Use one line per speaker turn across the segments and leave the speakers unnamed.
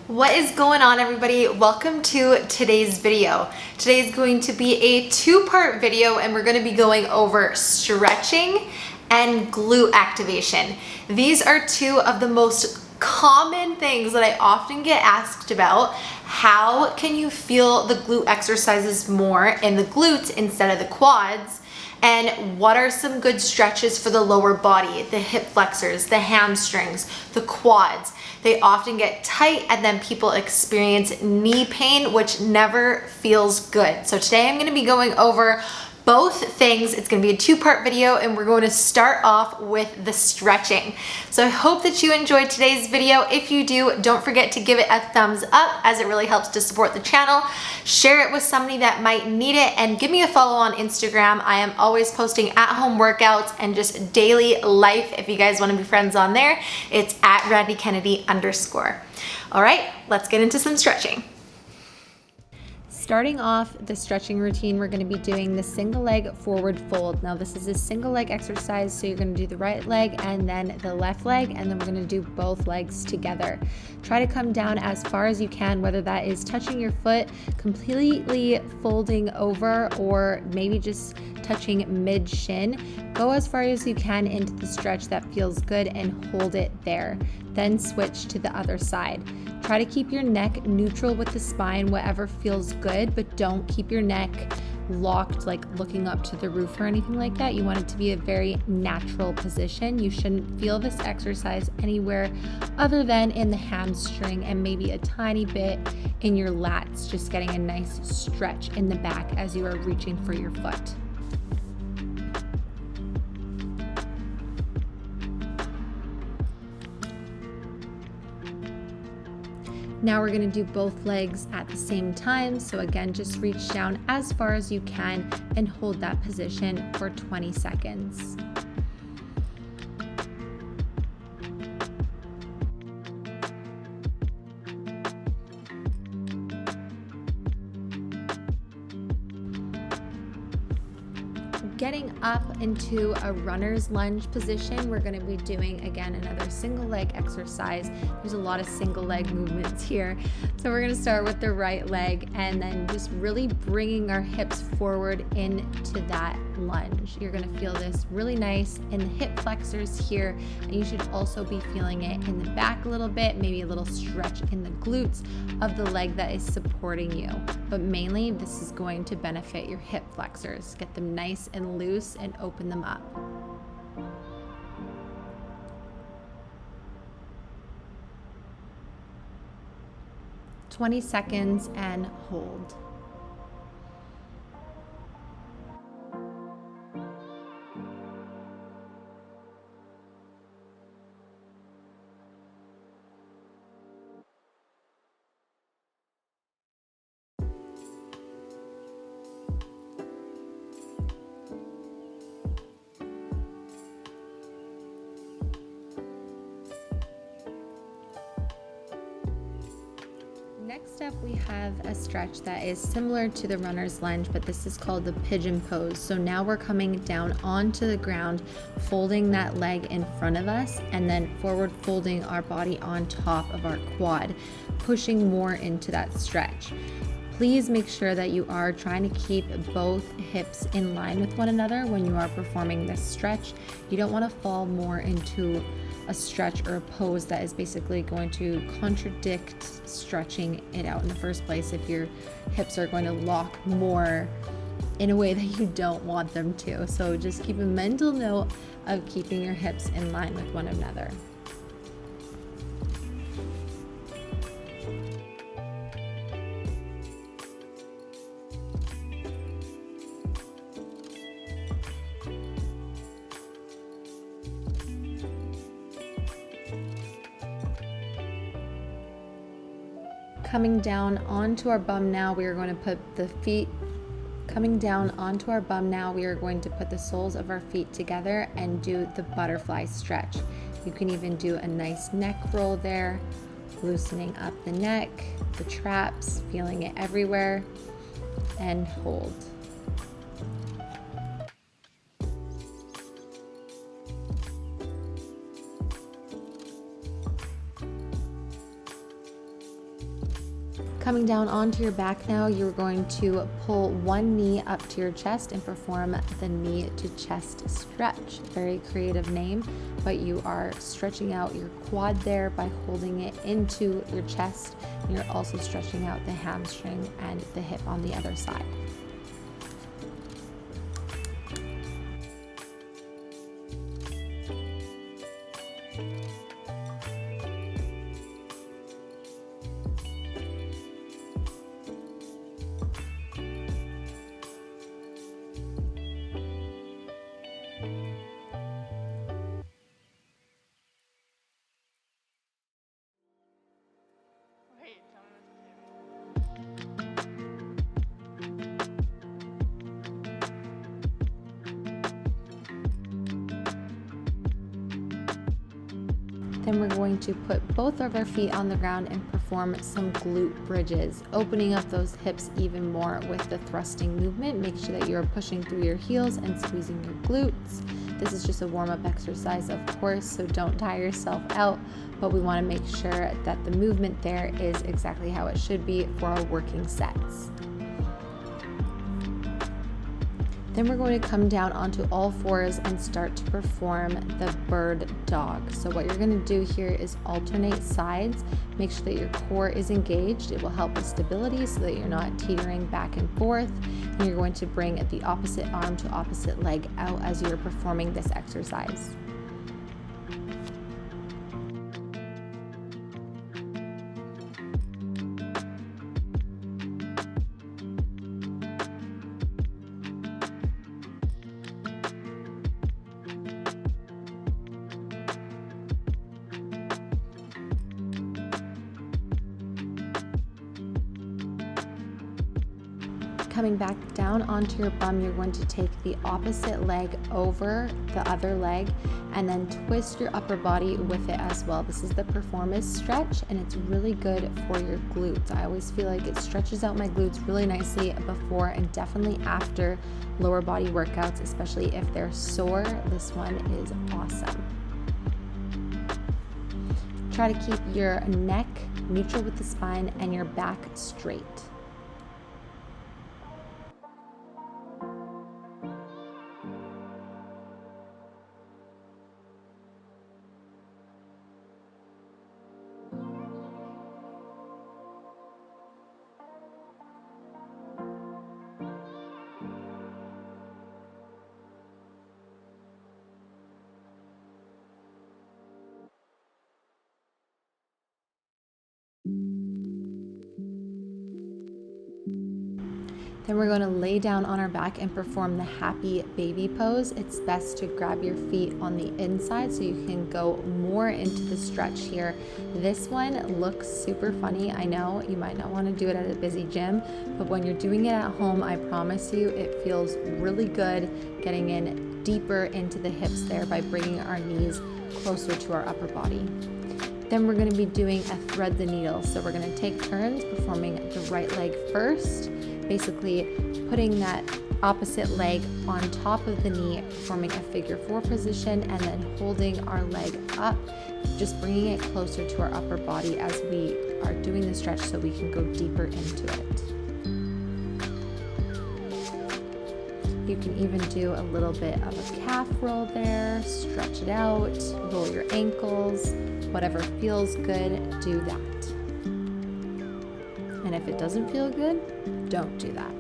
What is going on, everybody? Welcome to today's video. Today is going to be a two-part video and we're going to be going over stretching and glute activation. These are two of the most common things that I often get asked about. How can you feel the glute exercises more in the glutes instead of the quads? And what are some good stretches for the lower body, the hip flexors, the hamstrings, the quads? They often get tight and then people experience knee pain, which never feels good. So today I'm gonna be going over both things. It's gonna be a two-part video and we're going to start off with the stretching. So I hope that you enjoyed today's video. If you do, don't forget to give it a thumbs up as it really helps to support the channel. Share it with somebody that might need it and give me a follow on Instagram. I am always posting at-home workouts and just daily life. If you guys wanna be friends on there, it's at @RandiKennedy_. All right, let's get into some stretching. Starting off the stretching routine, we're going to be doing the single leg forward fold. Now this is a single leg exercise, so you're going to do the right leg and then the left leg, and then we're going to do both legs together. Try to come down as far as you can, whether that is touching your foot, completely folding over, or maybe just touching mid shin. Go as far as you can into the stretch that feels good and hold it there. Then switch to the other side. Try to keep your neck neutral with the spine, whatever feels good, but don't keep your neck locked, like looking up to the roof or anything like that. You want it to be a very natural position. You shouldn't feel this exercise anywhere other than in the hamstring and maybe a tiny bit in your lats, just getting a nice stretch in the back as you are reaching for your foot. Now we're going to do both legs at the same time. So again, just reach down as far as you can and hold that position for 20 seconds. Getting up into a runner's lunge position, we're going to be doing again another single leg exercise. There's a lot of single leg movements here. So we're going to start with the right leg and then just really bringing our hips forward into that lunge. You're going to feel this really nice in the hip flexors here, and you should also be feeling it in the back a little bit, maybe a little stretch in the glutes of the leg that is supporting you. But mainly this is going to benefit your hip flexors. Get them nice and loose and open them up. "20 seconds and hold. Next up, we have a stretch that is similar to the runner's lunge, but this is called the pigeon pose. So now we're coming down onto the ground, folding that leg in front of us, and then forward folding our body on top of our quad, pushing more into that stretch. Please make sure that you are trying to keep both hips in line with one another when you are performing this stretch. You don't want to fall more into a stretch or a pose that is basically going to contradict stretching it out in the first place if your hips are going to lock more in a way that you don't want them to. So just keep a mental note of keeping your hips in line with one another. Coming down onto our bum now, we are going to put the feet coming down onto our bum now, we are going to put the soles of our feet together and do the butterfly stretch. You can even do a nice neck roll there, loosening up the neck, the traps, feeling it everywhere, and hold. Coming down onto your back now, you're going to pull one knee up to your chest and perform the knee to chest stretch. Very creative name, but you are stretching out your quad there by holding it into your chest. And you're also stretching out the hamstring and the hip on the other side. Then we're going to put both of our feet on the ground and perform some glute bridges, opening up those hips even more with the thrusting movement. Make sure that you're pushing through your heels and squeezing your glutes. This is just a warm-up exercise, of course, so don't tire yourself out, but we want to make sure that the movement there is exactly how it should be for our working sets. Then we're going to come down onto all fours and start to perform the bird dog. So what you're going to do here is alternate sides. Make sure that your core is engaged. It will help with stability so that you're not teetering back and forth. And you're going to bring the opposite arm to opposite leg out as you're performing this exercise. Coming back down onto your bum, you're going to take the opposite leg over the other leg and then twist your upper body with it as well. This is the performance stretch and it's really good for your glutes. I always feel like it stretches out my glutes really nicely before and definitely after lower body workouts, especially if they're sore. This one is awesome. Try to keep your neck neutral with the spine and your back straight. Then we're going to lay down on our back and perform the happy baby pose. It's best to grab your feet on the inside so you can go more into the stretch here. This one looks super funny. I know you might not want to do it at a busy gym, but when you're doing it at home, I promise you it feels really good, getting in deeper into the hips there by bringing our knees closer to our upper body. Then we're going to be doing a thread the needle. So we're going to take turns performing the right leg first, basically putting that opposite leg on top of the knee, forming a figure 4 position, and then holding our leg up, just bringing it closer to our upper body as we are doing the stretch so we can go deeper into it. You can even do a little bit of a calf roll there, stretch it out, roll your ankles, whatever feels good, do that. And if it doesn't feel good, don't do that.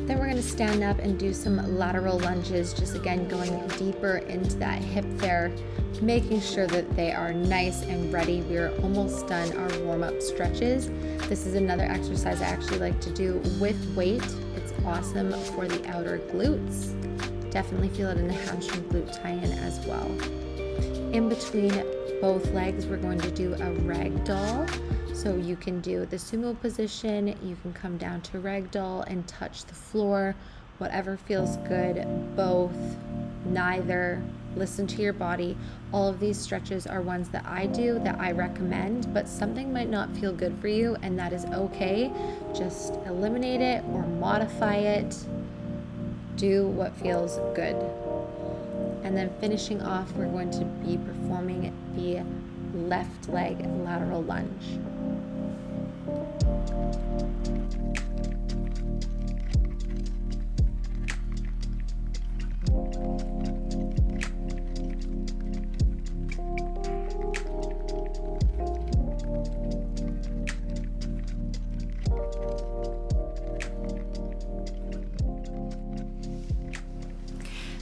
Then we're going to stand up and do some lateral lunges, just again going deeper into that hip there, making sure that they are nice and ready. We're almost done our warm-up stretches. This is another exercise I actually like to do with weight. It's awesome for the outer glutes. Definitely feel it in the hamstring glute tie-in as well. In between both legs, we're going to do a ragdoll. So you can do the sumo position, you can come down to ragdoll and touch the floor, whatever feels good, both, neither. Listen to your body. All of these stretches are ones that I do, that I recommend, but something might not feel good for you, and that is okay. Just eliminate it or modify it. Do what feels good. And then finishing off, we're going to be performing the left leg lateral lunge.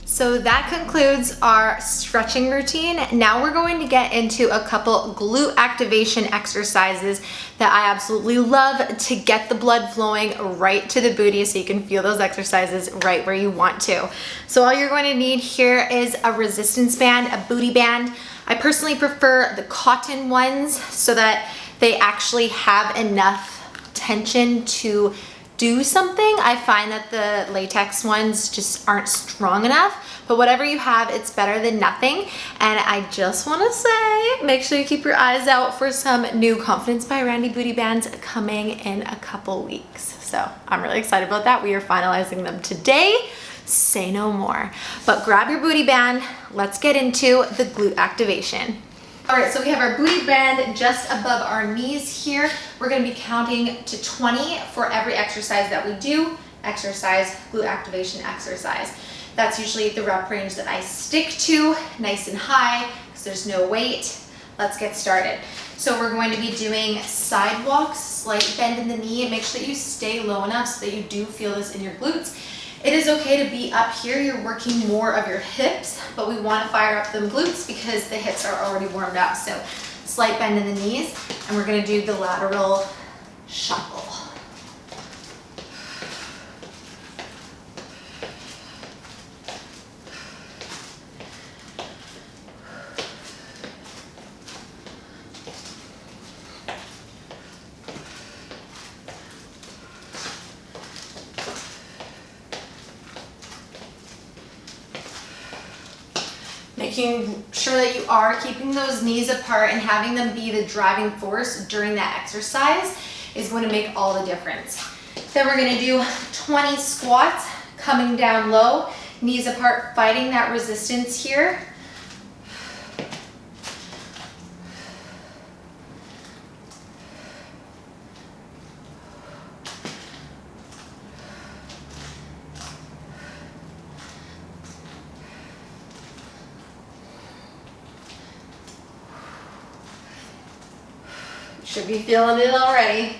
So that concludes our stretching routine. Now we're going to get into a couple glute activation exercises that I absolutely love to get the blood flowing right to the booty so you can feel those exercises right where you want to. So all you're going to need here is a resistance band, a booty band. I personally prefer the cotton ones so that they actually have enough tension to do something. I find that the latex ones just aren't strong enough, but whatever you have, it's better than nothing. And I just wanna say, make sure you keep your eyes out for some new Confidence by Randi booty bands coming in a couple weeks. So I'm really excited about that. We are finalizing them today. Say no more. But grab your booty band. Let's get into the glute activation. All right, so we have our booty band just above our knees here. We're gonna be counting to 20 for every exercise that we do. Exercise, glute activation exercise. That's usually the rep range that I stick to, nice and high, because there's no weight. Let's get started. So we're going to be doing side walks, slight bend in the knee, and make sure that you stay low enough so that you do feel this in your glutes. It is okay to be up here, you're working more of your hips, but we want to fire up them glutes because the hips are already warmed up. So slight bend in the knees, and we're going to do the lateral shuffle. Making sure that you are keeping those knees apart and having them be the driving force during that exercise is going to make all the difference. Then we're going to do 20 squats, coming down low, knees apart, fighting that resistance here. Should be feeling it already.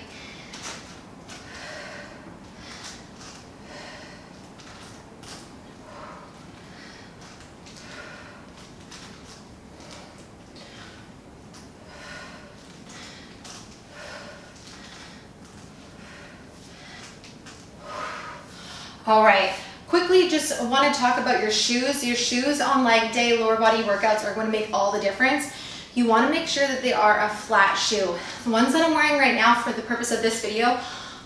All right, quickly just want to talk about your shoes. Your shoes on leg day lower body workouts are going to make all the difference. You want to make sure that they are a flat shoe. The ones that I'm wearing right now for the purpose of this video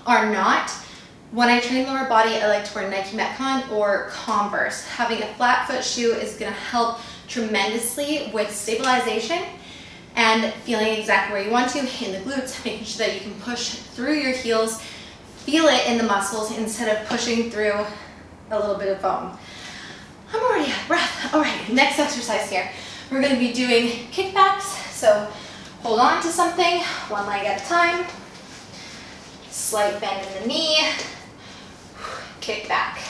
are not. When I train lower body, I like to wear Nike Metcon or Converse. Having a flat foot shoe is going to help tremendously with stabilization and feeling exactly where you want to in the glutes, making sure that you can push through your heels, feel it in the muscles instead of pushing through a little bit of foam. I'm already out of breath. All right, next exercise here. We're going to be doing kickbacks, so hold on to something, one leg at a time. Slight bend in the knee, kick back.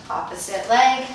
Opposite leg.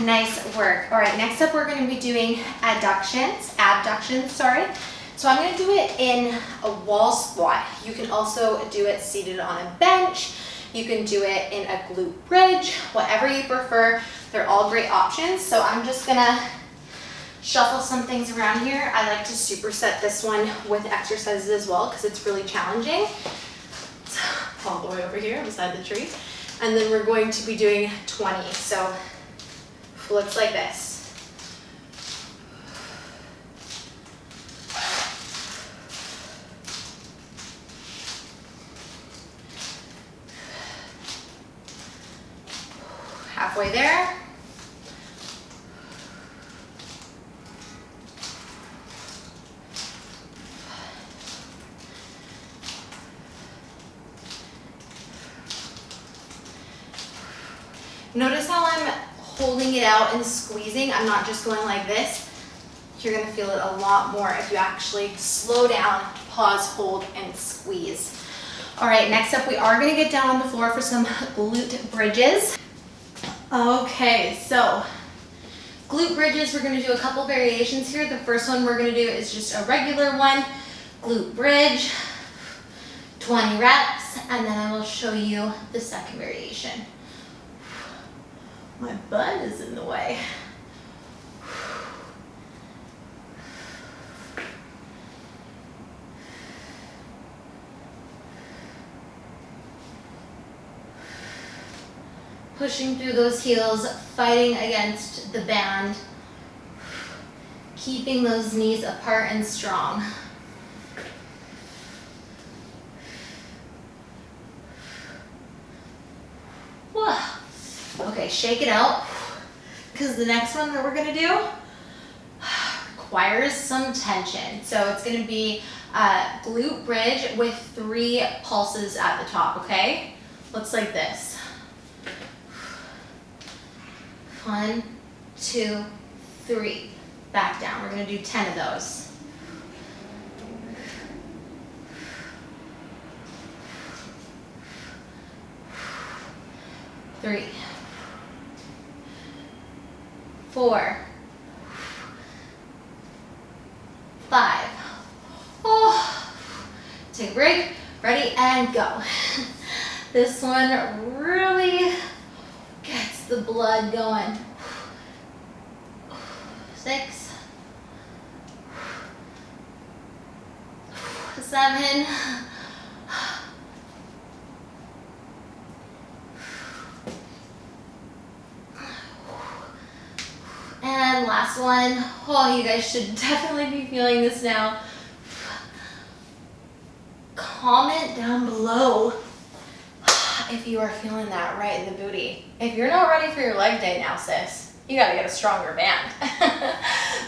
Nice work. All right, next up we're gonna be doing abductions, sorry. So I'm gonna do it in a wall squat. You can also do it seated on a bench. You can do it in a glute bridge, whatever you prefer. They're all great options. So I'm just gonna shuffle some things around here. I like to superset this one with exercises as well because it's really challenging. So, all the way over here beside the tree. And then we're going to be doing 20. So looks like this. Halfway there. Notice how I'm holding it out and squeezing. I'm not just going like this. You're gonna feel it a lot more if you actually slow down, pause, hold, and squeeze. All right, next up we are gonna get down on the floor for some glute bridges. Okay, so glute bridges, we're gonna do a couple variations here. The first one we're gonna do is just a regular one, glute bridge, 20 reps, and then I will show you the second variation. My butt is in the way. Pushing through those heels, fighting against the band, keeping those knees apart and strong. Whoa. Okay, shake it out, because the next one that we're gonna do requires some tension. So it's gonna be a glute bridge with 3 pulses at the top, okay? Looks like this. 1, 2, 3. Back down. We're gonna do 10 of those. Three, 4, 5. Oh. Take a break. Ready and go. This one really gets the blood going. 6, 7, and last one. Oh, you guys should definitely be feeling this now. Comment down below if you are feeling that right in the booty. If you're not ready for your leg day now, sis, you gotta get a stronger band.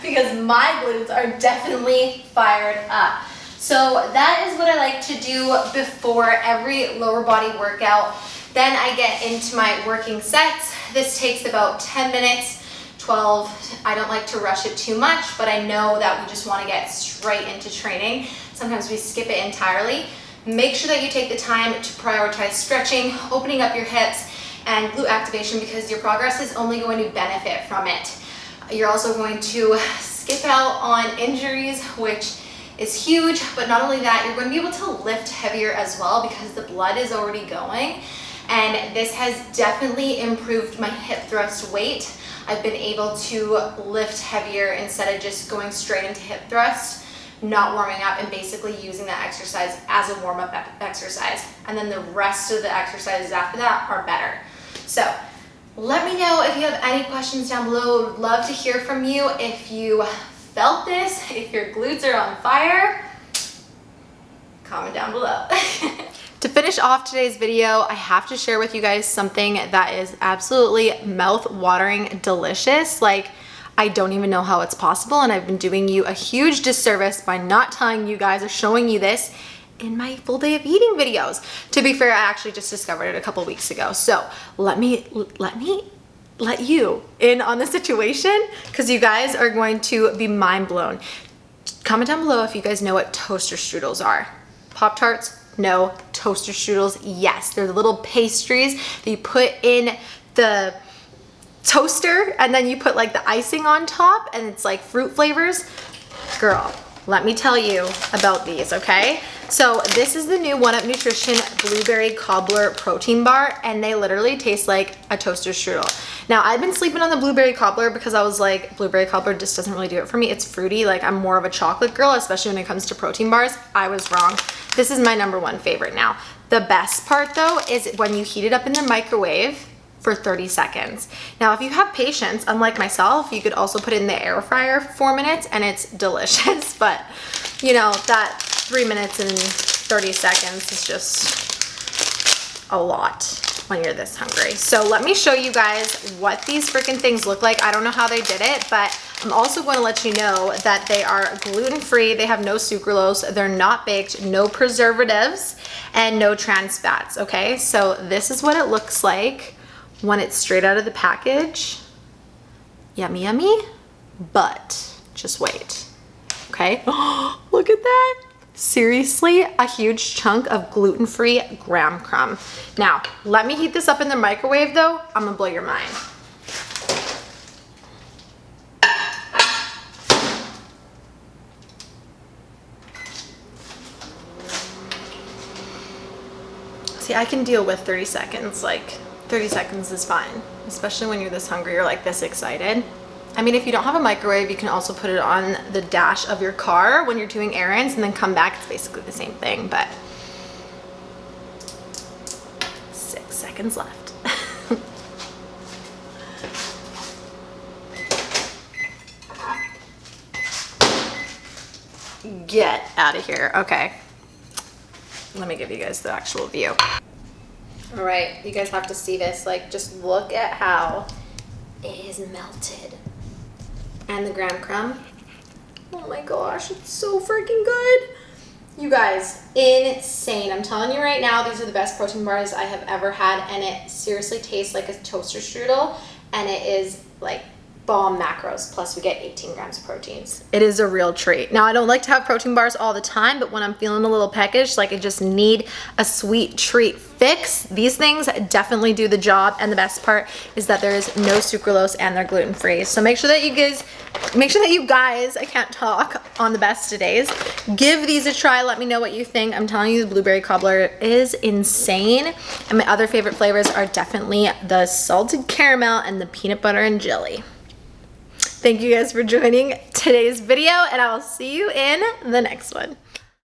Because my glutes are definitely fired up. So that is what I like to do before every lower body workout. Then I get into my working sets. This takes about 10 minutes, 12. I don't like to rush it too much, but I know that we just wanna get straight into training. Sometimes we skip it entirely. Make sure that you take the time to prioritize stretching, opening up your hips, and glute activation, because your progress is only going to benefit from it. You're also going to skip out on injuries, which is huge, but not only that, you're going to be able to lift heavier as well because the blood is already going. And this has definitely improved my hip thrust weight. I've been able to lift heavier instead of just going straight into hip thrust, not warming up, and basically using that exercise as a warm-up exercise. And then the rest of the exercises after that are better. So let me know if you have any questions down below. Would love to hear from you if you felt this, if your glutes are on fire. Comment down below. To finish off today's video, I have to share with you guys something that is absolutely mouth-watering delicious. Like, I don't even know how it's possible, and I've been doing you a huge disservice by not telling you guys or showing you this in my full day of eating videos. To be fair, I actually just discovered it a couple weeks ago. So let you in on the situation, because you guys are going to be mind blown. Comment down below if you guys know what toaster strudels are. Pop-Tarts? No. Toaster strudels? Yes. They're the little pastries that you put in the toaster and then you put like the icing on top and it's like fruit flavors. Girl, let me tell you about these, okay? So this is the new 1UP Nutrition Blueberry Cobbler Protein Bar, and they literally taste like a toaster strudel. Now, I've been sleeping on the Blueberry Cobbler because I was like, Blueberry Cobbler just doesn't really do it for me. It's fruity, like I'm more of a chocolate girl, especially when it comes to protein bars. I was wrong. This is my #1 favorite now. The best part though is when you heat it up in the microwave for 30 seconds. Now, if you have patience, unlike myself, you could also put it in the air fryer for 4 minutes and it's delicious. But you know, that 3 minutes and 30 seconds is just a lot when you're this hungry. So let me show you guys what these freaking things look like. I don't know how they did it, but I'm also going to let you know that they are gluten-free. They have no sucralose. They're not baked, no preservatives, and no trans fats, okay? So this is what it looks like when it's straight out of the package. Yummy, yummy, but just wait, okay? Look at that. Seriously, a huge chunk of gluten-free graham crumb. Now, let me heat this up in the microwave though. I'm gonna blow your mind. See, I can deal with 30 seconds, like 30 seconds is fine, especially when you're this hungry or like this excited. I mean, if you don't have a microwave, you can also put it on the dash of your car when you're doing errands and then come back. It's basically the same thing, but 6 seconds left. Get out of here. Okay. Let me give you guys the actual view. All right, you guys have to see this. Like, just look at how it is melted. And the graham crumb. Oh my gosh, it's so freaking good. You guys, insane. I'm telling you right now, these are the best protein bars I have ever had, and it seriously tastes like a toaster strudel, and it is like bomb macros, plus we get 18 grams of proteins. It is a real treat. Now, I don't like to have protein bars all the time, but when I'm feeling a little peckish, like I just need a sweet treat fix, these things definitely do the job. And the best part is that there is no sucralose and they're gluten-free. So make sure that you guys, I can't talk on the best of days, give these a try. Let me know what you think. I'm telling you, the blueberry cobbler is insane. And my other favorite flavors are definitely the salted caramel and the peanut butter and jelly. Thank you guys for joining today's video, and I will see you in the next one.